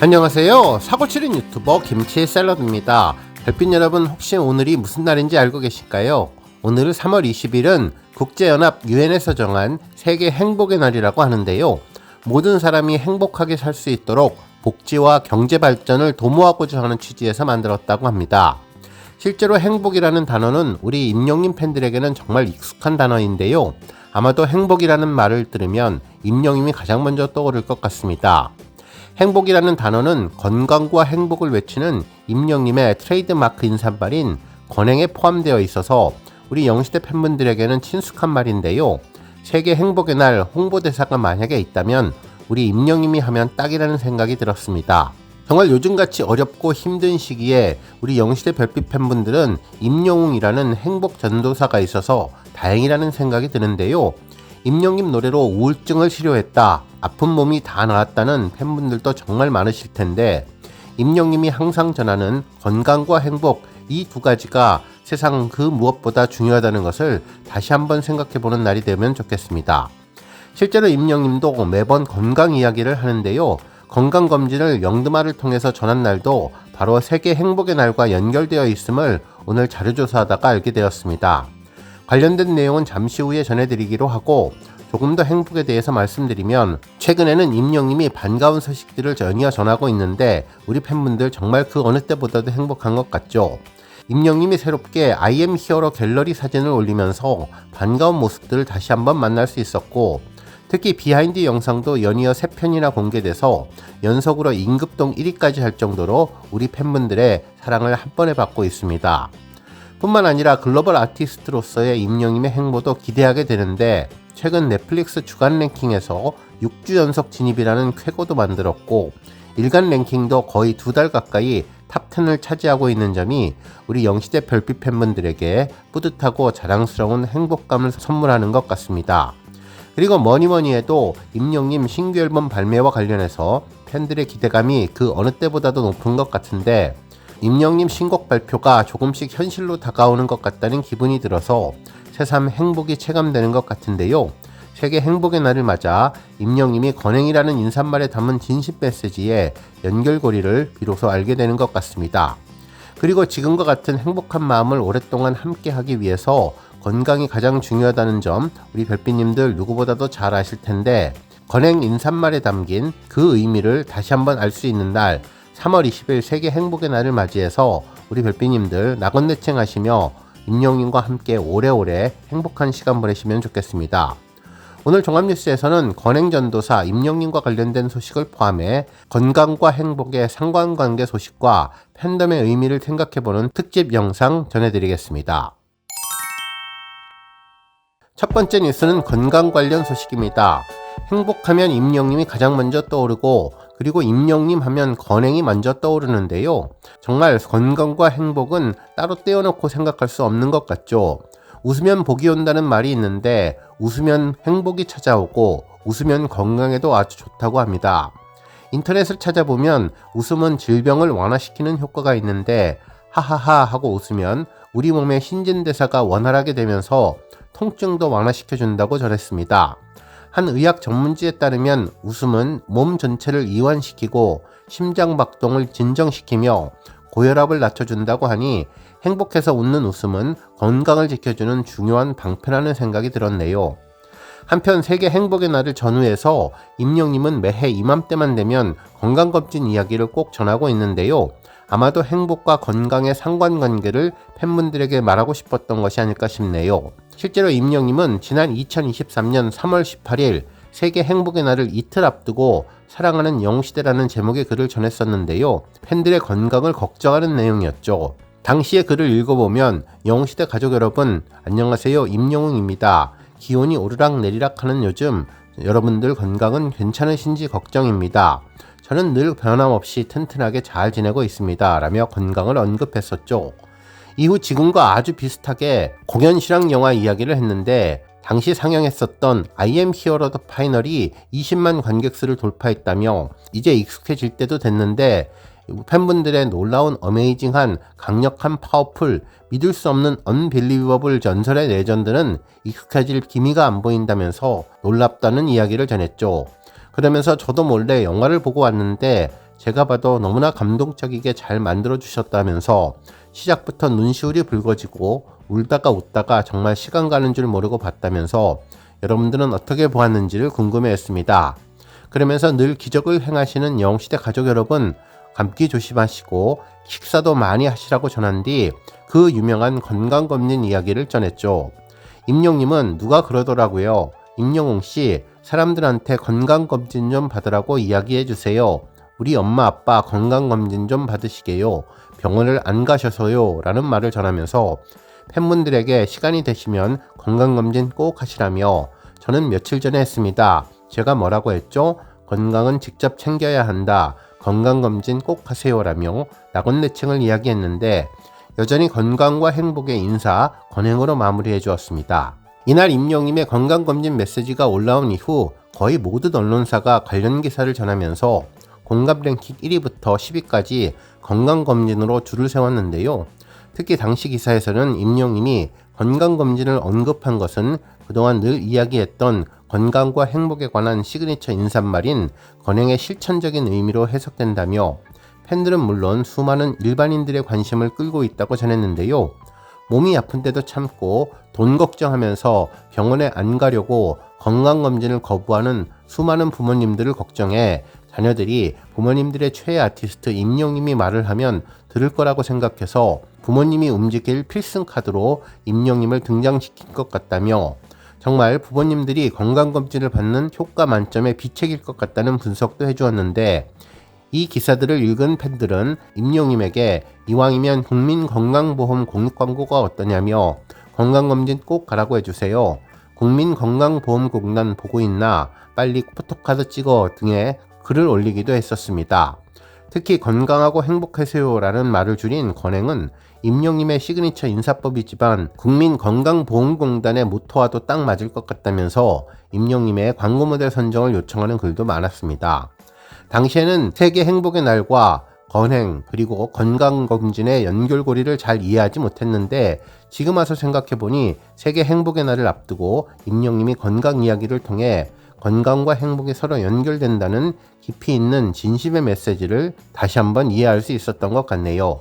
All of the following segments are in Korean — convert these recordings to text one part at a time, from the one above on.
안녕하세요. 사고치는 유튜버 김치의 샐러드입니다. 별빛 여러분, 혹시 오늘이 무슨 날인지 알고 계실까요? 오늘은 3월 20일은 국제연합 유엔에서 정한 세계 행복의 날이라고 하는데요. 모든 사람이 행복하게 살 수 있도록 복지와 경제 발전을 도모하고자 하는 취지에서 만들었다고 합니다. 실제로 행복이라는 단어는 우리 임영님 팬들에게는 정말 익숙한 단어인데요. 아마도 행복이라는 말을 들으면 임영님이 가장 먼저 떠오를 것 같습니다. 행복이라는 단어는 건강과 행복을 외치는 임영님의 트레이드마크 인사말인 건행에 포함되어 있어서 우리 영시대 팬분들에게는 친숙한 말인데요. 세계 행복의 날 홍보대사가 만약에 있다면 우리 임영님이 하면 딱이라는 생각이 들었습니다. 정말 요즘같이 어렵고 힘든 시기에 우리 영시대 별빛 팬분들은 임영웅이라는 행복 전도사가 있어서 다행이라는 생각이 드는데요. 임영님 노래로 우울증을 치료했다, 아픈 몸이 다 나았다는 팬분들도 정말 많으실 텐데, 임영님이 항상 전하는 건강과 행복, 이 두 가지가 세상 그 무엇보다 중요하다는 것을 다시 한번 생각해보는 날이 되면 좋겠습니다. 실제로 임영님도 매번 건강 이야기를 하는데요. 건강검진을 영드마를 통해서 전한 날도 바로 세계 행복의 날과 연결되어 있음을 오늘 자료조사하다가 알게 되었습니다. 관련된 내용은 잠시 후에 전해드리기로 하고, 조금 더 행복에 대해서 말씀드리면, 최근에는 임영님이 반가운 소식들을 연이어 전하고 있는데 우리 팬분들 정말 그 어느 때보다도 행복한 것 같죠. 임영님이 새롭게 I am 히어로 갤러리 사진을 올리면서 반가운 모습들을 다시 한번 만날 수 있었고, 특히 비하인드 영상도 연이어 3편이나 공개돼서 연속으로 임급동 1위까지 할 정도로 우리 팬분들의 사랑을 한 번에 받고 있습니다. 뿐만 아니라 글로벌 아티스트로서의 임영님의 행보도 기대하게 되는데, 최근 넷플릭스 주간 랭킹에서 6주 연속 진입이라는 쾌거도 만들었고, 일간 랭킹도 거의 2달 가까이 탑10을 차지하고 있는 점이 우리 영시대 별빛 팬분들에게 뿌듯하고 자랑스러운 행복감을 선물하는 것 같습니다. 그리고 뭐니뭐니 해도 임영님 신규 앨범 발매와 관련해서 팬들의 기대감이 그 어느 때보다도 높은 것 같은데, 임영님 신곡 발표가 조금씩 현실로 다가오는 것 같다는 기분이 들어서 새삼 행복이 체감되는 것 같은데요. 세계 행복의 날을 맞아 임영님이 건행이라는 인사말에 담은 진심 메시지의 연결고리를 비로소 알게 되는 것 같습니다. 그리고 지금과 같은 행복한 마음을 오랫동안 함께하기 위해서 건강이 가장 중요하다는 점 우리 별빛님들 누구보다도 잘 아실 텐데, 건행 인사말에 담긴 그 의미를 다시 한번 알 수 있는 날 3월 20일 세계 행복의 날을 맞이해서 우리 별빛님들 낙원대칭 하시며 임영님과 함께 오래오래 행복한 시간 보내시면 좋겠습니다. 오늘 종합뉴스에서는 건행전도사 임영님과 관련된 소식을 포함해 건강과 행복의 상관관계 소식과 팬덤의 의미를 생각해보는 특집 영상 전해드리겠습니다. 첫 번째 뉴스는 건강 관련 소식입니다. 행복하면 임영님이 가장 먼저 떠오르고, 그리고 임영님 하면 건행이 먼저 떠오르는데요. 정말 건강과 행복은 따로 떼어놓고 생각할 수 없는 것 같죠. 웃으면 복이 온다는 말이 있는데, 웃으면 행복이 찾아오고 웃으면 건강에도 아주 좋다고 합니다. 인터넷을 찾아보면 웃음은 질병을 완화시키는 효과가 있는데, 하하하 하고 웃으면 우리 몸의 신진대사가 원활하게 되면서 통증도 완화시켜준다고 전했습니다. 한 의학 전문지에 따르면 웃음은 몸 전체를 이완시키고 심장박동을 진정시키며 고혈압을 낮춰준다고 하니, 행복해서 웃는 웃음은 건강을 지켜주는 중요한 방패라는 생각이 들었네요. 한편 세계 행복의 날을 전후해서 임영님은 매해 이맘때만 되면 건강검진 이야기를 꼭 전하고 있는데요. 아마도 행복과 건강의 상관관계를 팬분들에게 말하고 싶었던 것이 아닐까 싶네요. 실제로 임영님은 지난 2023년 3월 18일 세계 행복의 날을 이틀 앞두고 사랑하는 영시대라는 제목의 글을 전했었는데요. 팬들의 건강을 걱정하는 내용이었죠. 당시의 글을 읽어보면, 영시대 가족 여러분 안녕하세요, 임영웅입니다. 기온이 오르락내리락 하는 요즘 여러분들 건강은 괜찮으신지 걱정입니다. 저는 늘 변함없이 튼튼하게 잘 지내고 있습니다 라며 건강을 언급했었죠. 이후 지금과 아주 비슷하게 공연 실황 영화 이야기를 했는데, 당시 상영했었던 I am 히어로 더 파이널이 20만 관객수를 돌파했다며 이제 익숙해질 때도 됐는데, 팬분들의 놀라운 어메이징한 강력한 파워풀 믿을 수 없는 언빌리버블 전설의 레전드는 익숙해질 기미가 안 보인다면서 놀랍다는 이야기를 전했죠. 그러면서 저도 몰래 영화를 보고 왔는데 제가 봐도 너무나 감동적이게 잘 만들어 주셨다면서 시작부터 눈시울이 붉어지고 울다가 웃다가 정말 시간 가는 줄 모르고 봤다면서 여러분들은 어떻게 보았는지를 궁금해했습니다. 그러면서 늘 기적을 행하시는 영웅시대 가족 여러분, 감기 조심하시고 식사도 많이 하시라고 전한 뒤 그 유명한 건강검진 이야기를 전했죠. 임영님은 누가 그러더라고요. 임영웅씨, 사람들한테 건강검진 좀 받으라고 이야기해주세요. 우리 엄마 아빠 건강검진 좀 받으시게요. 병원을 안 가셔서요. 라는 말을 전하면서 팬분들에게 시간이 되시면 건강검진 꼭 하시라며 저는 며칠 전에 했습니다. 제가 뭐라고 했죠? 건강은 직접 챙겨야 한다. 건강검진 꼭 하세요라며 낙원내층을 이야기했는데 여전히 건강과 행복의 인사, 건행으로 마무리해 주었습니다. 이날 임영님의 건강검진 메시지가 올라온 이후 거의 모든 언론사가 관련 기사를 전하면서 공감 랭킹 1위부터 10위까지 건강검진으로 줄을 세웠는데요. 특히 당시 기사에서는 임영님이 건강검진을 언급한 것은 그동안 늘 이야기했던 건강과 행복에 관한 시그니처 인사말인 건행의 실천적인 의미로 해석된다며 팬들은 물론 수많은 일반인들의 관심을 끌고 있다고 전했는데요. 몸이 아픈데도 참고 돈 걱정하면서 병원에 안 가려고 건강검진을 거부하는 수많은 부모님들을 걱정해 자녀들이 부모님들의 최애 아티스트 임영님이 말을 하면 들을 거라고 생각해서 부모님이 움직일 필승 카드로 임영님을 등장시킨 것 같다며 정말 부모님들이 건강검진을 받는 효과 만점의 비책일 것 같다는 분석도 해주었는데 이 기사들을 읽은 팬들은 임영님에게 이왕이면 국민건강보험 공익 광고가 어떠냐며 건강검진 꼭 가라고 해주세요. 국민건강보험공단 보고 있나 빨리 포토카드 찍어 등의 글을 올리기도 했었습니다. 특히 건강하고 행복하세요라는 말을 줄인 건행은 임영님의 시그니처 인사법이지만 국민건강보험공단의 모토와도 딱 맞을 것 같다면서 임영님의 광고 모델 선정을 요청하는 글도 많았습니다. 당시에는 세계 행복의 날과 건행 그리고 건강검진의 연결고리를 잘 이해하지 못했는데 지금 와서 생각해보니 세계 행복의 날을 앞두고 임영님이 건강 이야기를 통해 건강과 행복이 서로 연결된다는 깊이 있는 진심의 메시지를 다시 한번 이해할 수 있었던 것 같네요.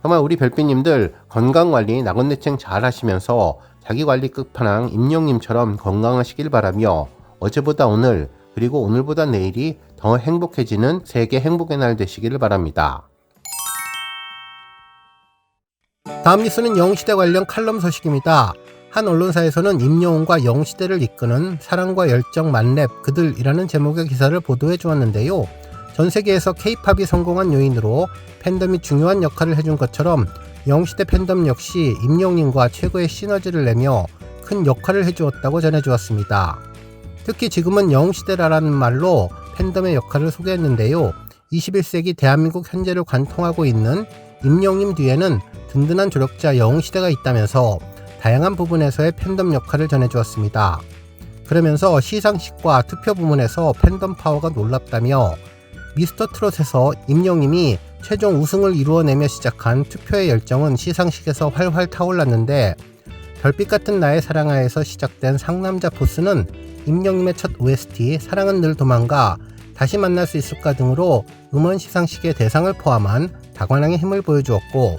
정말 우리 별빛님들 건강관리 낙원내층 잘 하시면서 자기관리 끝판왕 임영님처럼 건강하시길 바라며 어제보다 오늘 그리고 오늘보다 내일이 더 행복해지는 세계 행복의 날 되시기를 바랍니다. 다음 뉴스는 영웅시대 관련 칼럼 소식입니다. 한 언론사에서는 임영웅과 영웅시대를 이끄는 사랑과 열정 만렙 그들이라는 제목의 기사를 보도해 주었는데요. 전 세계에서 K-팝이 성공한 요인으로 팬덤이 중요한 역할을 해준 것처럼 영웅시대 팬덤 역시 임영웅과 최고의 시너지를 내며 큰 역할을 해주었다고 전해주었습니다. 특히 지금은 영웅시대라는 말로 팬덤의 역할을 소개했는데요. 21세기 대한민국 현재를 관통하고 있는 임영웅 뒤에는 든든한 조력자 영웅시대가 있다면서 다양한 부분에서의 팬덤 역할을 전해주었습니다. 그러면서 시상식과 투표 부문에서 팬덤 파워가 놀랍다며 미스터트롯에서 임영웅이 최종 우승을 이루어내며 시작한 투표의 열정은 시상식에서 활활 타올랐는데 별빛 같은 나의 사랑하에서 시작된 상남자 포스는 임영웅의 첫 OST 사랑은 늘 도망가 다시 만날 수 있을까 등으로 음원 시상식의 대상을 포함한 다관왕의 힘을 보여주었고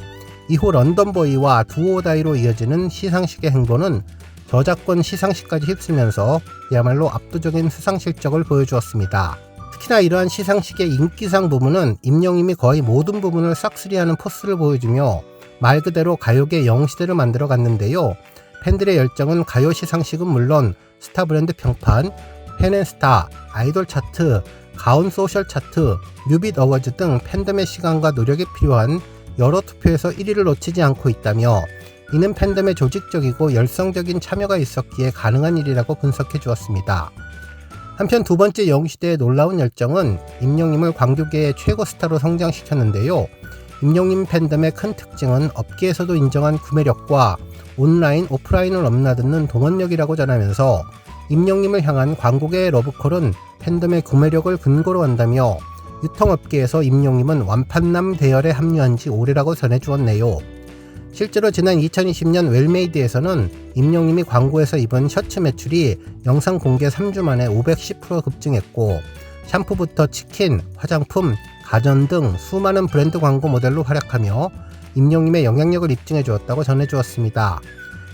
이후 런던보이와 두오다이로 이어지는 시상식의 행보는 저작권 시상식까지 휩쓸면서 그야말로 압도적인 수상 실적을 보여주었습니다. 특히나 이러한 시상식의 인기상 부문은 임영웅이 거의 모든 부분을 싹쓸이하는 포스를 보여주며 말 그대로 가요계 영웅시대를 만들어 갔는데요. 팬들의 열정은 가요 시상식은 물론 스타 브랜드 평판, 팬앤스타, 아이돌 차트, 가온 소셜 차트, 뮤빗 어워즈 등 팬덤의 시간과 노력이 필요한 여러 투표에서 1위를 놓치지 않고 있다며 이는 팬덤의 조직적이고 열성적인 참여가 있었기에 가능한 일이라고 분석해 주었습니다. 한편 두 번째 영웅시대의 놀라운 열정은 임영웅을 광교계의 최고 스타로 성장시켰는데요. 임영웅 팬덤의 큰 특징은 업계에서도 인정한 구매력과 온라인, 오프라인을 넘나드는 동원력이라고 전하면서 임영웅을 향한 광고계의 러브콜은 팬덤의 구매력을 근거로 한다며 유통업계에서 임영웅은 완판남 대열에 합류한 지 오래라고 전해주었네요. 실제로 지난 2020년 웰메이드에서는 임영웅이 광고에서 입은 셔츠 매출이 영상 공개 3주 만에 510% 급증했고 샴푸부터 치킨, 화장품, 가전 등 수많은 브랜드 광고 모델로 활약하며 임영님의 영향력을 입증해 주었다고 전해 주었습니다.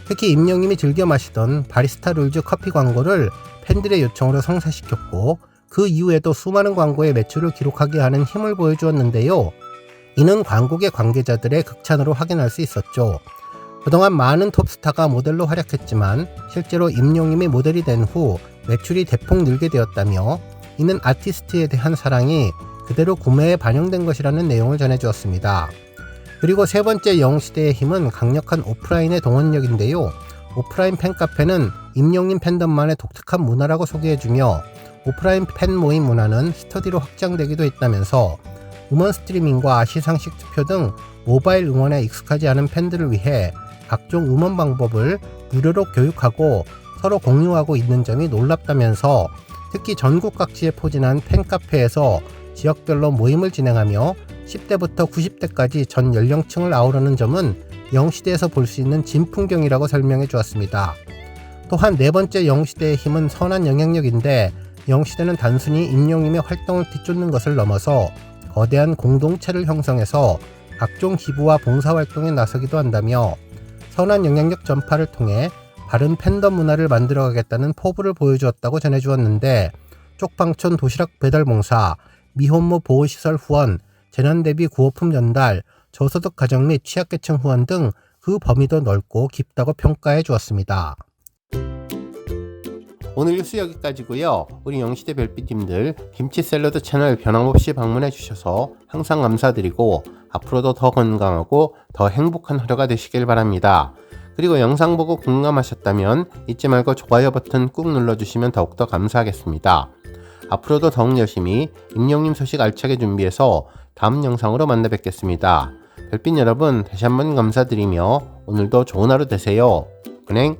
특히 임영님이 즐겨 마시던 바리스타 룰즈 커피 광고를 팬들의 요청으로 성사시켰고 그 이후에도 수많은 광고의 매출을 기록하게 하는 힘을 보여주었는데요. 이는 광고계 관계자들의 극찬으로 확인할 수 있었죠. 그동안 많은 톱스타가 모델로 활약했지만 실제로 임영님이 모델이 된 후 매출이 대폭 늘게 되었다며 이는 아티스트에 대한 사랑이 그대로 구매에 반영된 것이라는 내용을 전해주었습니다. 그리고 세 번째 영웅시대의 힘은 강력한 오프라인의 동원력인데요. 오프라인 팬카페는 임영님 팬덤만의 독특한 문화라고 소개해주며 오프라인 팬 모임 문화는 스터디로 확장되기도 했다면서 음원 스트리밍과 시상식 투표 등 모바일 응원에 익숙하지 않은 팬들을 위해 각종 음원 방법을 무료로 교육하고 서로 공유하고 있는 점이 놀랍다면서 특히 전국 각지에 포진한 팬카페에서 지역별로 모임을 진행하며 10대부터 90대까지 전 연령층을 아우르는 점은 영웅시대에서 볼 수 있는 진풍경이라고 설명해 주었습니다. 또한 네 번째 영웅시대의 힘은 선한 영향력인데 영웅시대는 단순히 임영님의 활동을 뒤쫓는 것을 넘어서 거대한 공동체를 형성해서 각종 기부와 봉사활동에 나서기도 한다며 선한 영향력 전파를 통해 바른 팬덤 문화를 만들어가겠다는 포부를 보여주었다고 전해주었는데 쪽방촌 도시락 배달봉사, 미혼모 보호시설 후원, 재난 대비 구호품 전달, 저소득 가정 및 취약계층 후원 등 그 범위도 넓고 깊다고 평가해 주었습니다. 오늘 뉴스 여기까지고요. 우리 영시대 별빛님들 김치 샐러드 채널 변함없이 방문해 주셔서 항상 감사드리고 앞으로도 더 건강하고 더 행복한 하루가 되시길 바랍니다. 그리고 영상 보고 공감하셨다면 잊지 말고 좋아요 버튼 꾹 눌러주시면 더욱더 감사하겠습니다. 앞으로도 더욱 열심히 임영님 소식 알차게 준비해서 다음 영상으로 만나 뵙겠습니다. 별빛 여러분 다시 한번 감사드리며 오늘도 좋은 하루 되세요. 은행